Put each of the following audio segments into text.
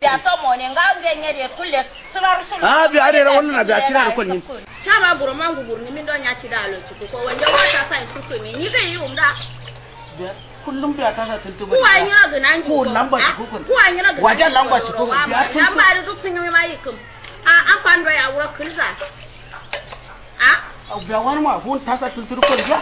Ya to mo ne nga ngenge de kulle sunar ah bi are wannan bi a cira ko ni chama buro mangu burni min don ya ci dalo ci ko wanda wata sai su ko me ni ga yi umda kullum bi ta sa tuntu ko an yi ga nan ko lamba ci ko ko an yi ga wajen lamba ci ko ya tuntu lamba da duk sun yi mai kum an kwando ya wura kulsa a ga wani ma ko ta sa tuntu ko ya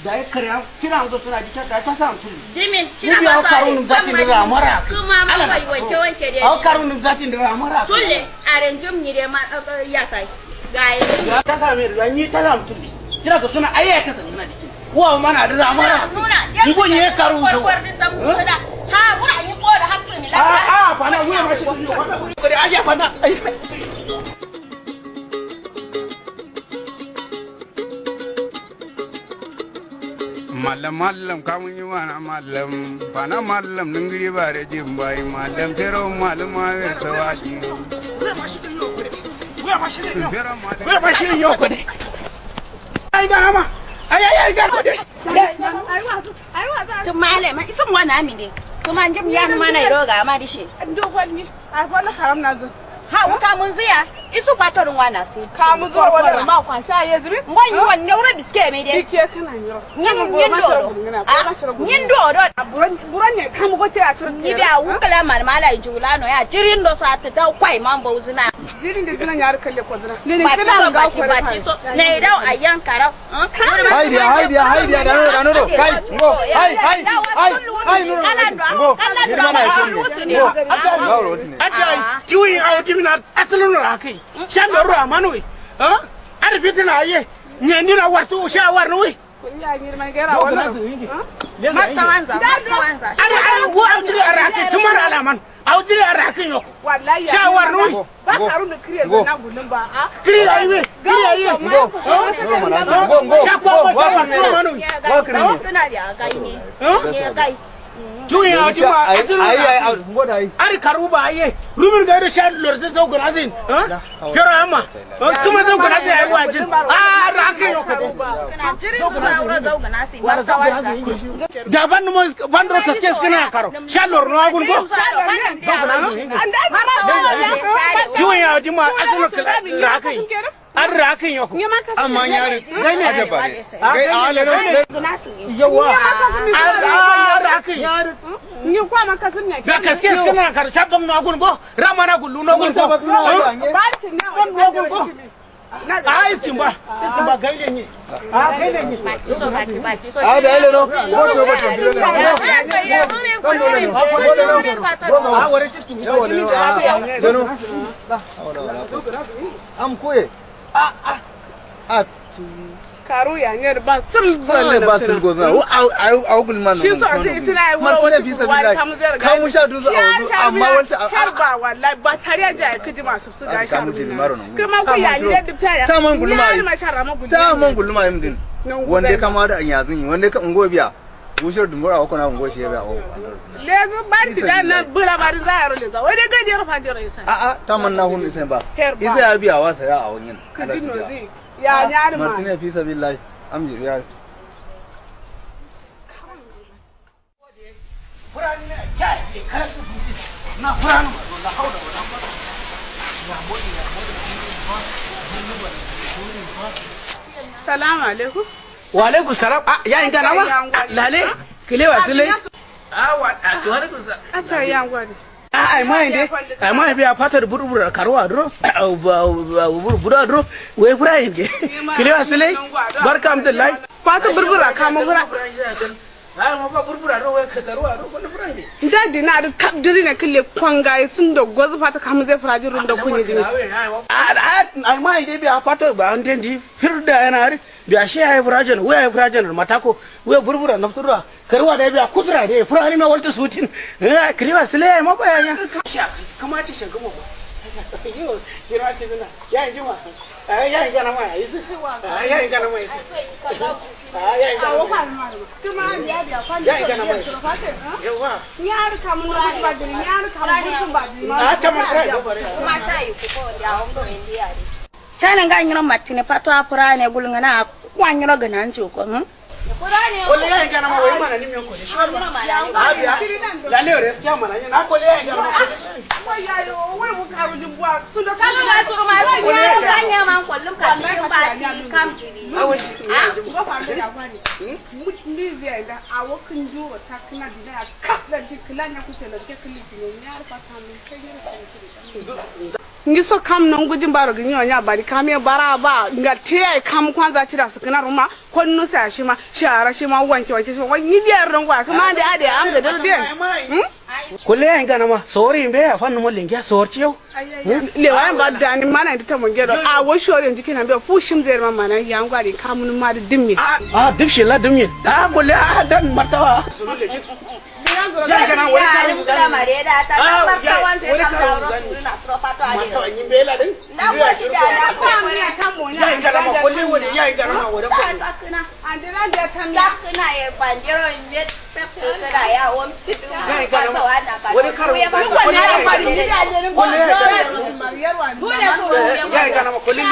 da ya kare kina mu suna dika da ta sa tuntu dimin kina ba ta karun zati da amara kuma ma bai wanke da au karun zati da amara tulle arenjum ni de ma ya sai gaye ya ta sa mai ranyi ta sa tuntu kina ga suna ayya ka sani na dike wa mana da amara ngo ne karu so ha mura yi ko da haksu ni la fa na wuya ma shi ko da aje fa na Mallam kamun yi mana mallam bana mallam ningiri bare jin bai mallam fero malama we tawaji we ma shi yo ko de ai ga ma ai ga ko de ai wa to malama isin wana mi ne to man jim ya ma na roga ma dishi dogon ni ai fa na haram na zo ha uka mun ziya isu patorin wana su ka mu zo wannan ma kwa sha ya zuri mun yi wannan wura biske me dai dike kana yiro nyin do buran ne ka mu gote a cikin ni da wukala man mala jula no ya jirin do sa ta dau kwai man bauzina jirin da zina ya kalle ko zina ne ne kina ga ko ba ti so ne dau ayan karau haidiya da no kai ngo hai no ngo ajai kiwi a timina asalun rakai shan da ruwa manoi ha arfitina aye nyendira watu shawar no ya ni mai gara wannan matawanza ana wo audiri arake tumar alaman audiri arake yo wallahi shawar no ba karun da kriya na gulun ba a kriya ayi ngo suna da kai ne kai Juya juma ai ngoda ai karuba ai rumin ga da shan lorde zo gona zin pero amma kuma zo gona zin ai wajin ra kai yo kana jirin ba wura zo gona sin ba kawasa da ban mo ban ro ke skina karo shan lor no agun go juya juma asulu ra kai an rakin yau amma yari gai ne ajaba gai alele yawa an rakin yari ni kwa maka sun ne da kaske kana kar shabam na gun go ramana gullu no gun go ba tin ne no gun go ai simba gai ne gai ne so ba ki so da ele no ko ba a wore ci tu am koye karu ya ne ba sul ba sul go na au gulman shi so sai sina man ko ne fi sabila ka mu sha duzu amma wanta har ba wallahi ba tare da kiji masu su ga sha kuma ku ya ne dubta ya ta man gulma yin din wanda kama da an yazun wanda ka ungo biya bushir dumbura ko na ungo shi ya biya o lezu banti da na bula ba da zaro leza wai dai gajiyar fajira isa ta man na hun isa ba isa ya biya wa saya a wannan ya nyari ma martine fi sabilillah amji ya Kurani ne kai karatu na kurani la hawla wala quwwata salamu alaikum wa alaikum salam ya inga nawa lale kile wasile wa alaikum salam ata yan gwadi ai mai biya fatar burbura karwa dro burbura dro we ibrahim ke kile wasile barka alhamdulillah fatar burbura kama bura ai ma fa burbura dro we karwa dro ko ibrahim dadi na da kabdiri ne kille kwanga sun da gozu fata kama zai faraji runda kunyi dini ai mai dai biya fatar ba an dendi firda yana hari biya shi ai farajan we ai farajan matako we burbura naftura karwa da biya kutura dai furani na walta sutin kile wasile ma bayanya kama ce shan gamo yo kira ce bina ya yi ma ya yi gana mai yi ya yi gana mai ya yi gana mai kuma ya biya kwanda ya yi gana mai yawa yar kamun ba dini yar kamun ba dini a ta man kai kuma shayi ku ko da on do indiya ne chana ga nyiro matine pato apura ne gulunga na kwa nyiro ga nan ko Ole ya ingana ma wai mana nimyo ko de. Lalle ore skia mana na ko le ya ingana ma ko. ba su da Kamu ma su ma su ne kanya man kullum kan yin baci kam jiri. Go fa me ya gwani. Ni zai da awokin juro ta kana da ka da diklan ya kuce da kekli ne ya rufa ta mun sai ne. Ngi so kam non gudin baro ginyo nya bari kam ya bara ba nga te kam kwanza tira su kana ruma ko nusa shi ma shara shi ma wanke shi wani da ran gwa kuma da ade am da den. kulle yan gana ma sori be ya fannu mo lengya sorti yau le wa ba da ni mana ta mun gedo a wo shore jiki na be fushim zai ma mana ya ngwari kamun ma da dimmi a dibshi la dimmi a kulle a dan martawa Ya gana wani karin kula mare da ta martawan sai kam da rasul na srofa to ade. martawa yin bela din Na ko shi da na ko ya ta mo ya gana ma kulle wani ya gana ma wani ta kana. andira da ta mi Takuna ya banjero ne takuna ya wamci du. Kasa wana ka. wani karin Ya ba kulle ya bari ni da ne ko. Mariyar wani Ku ne so ya gana ma kulle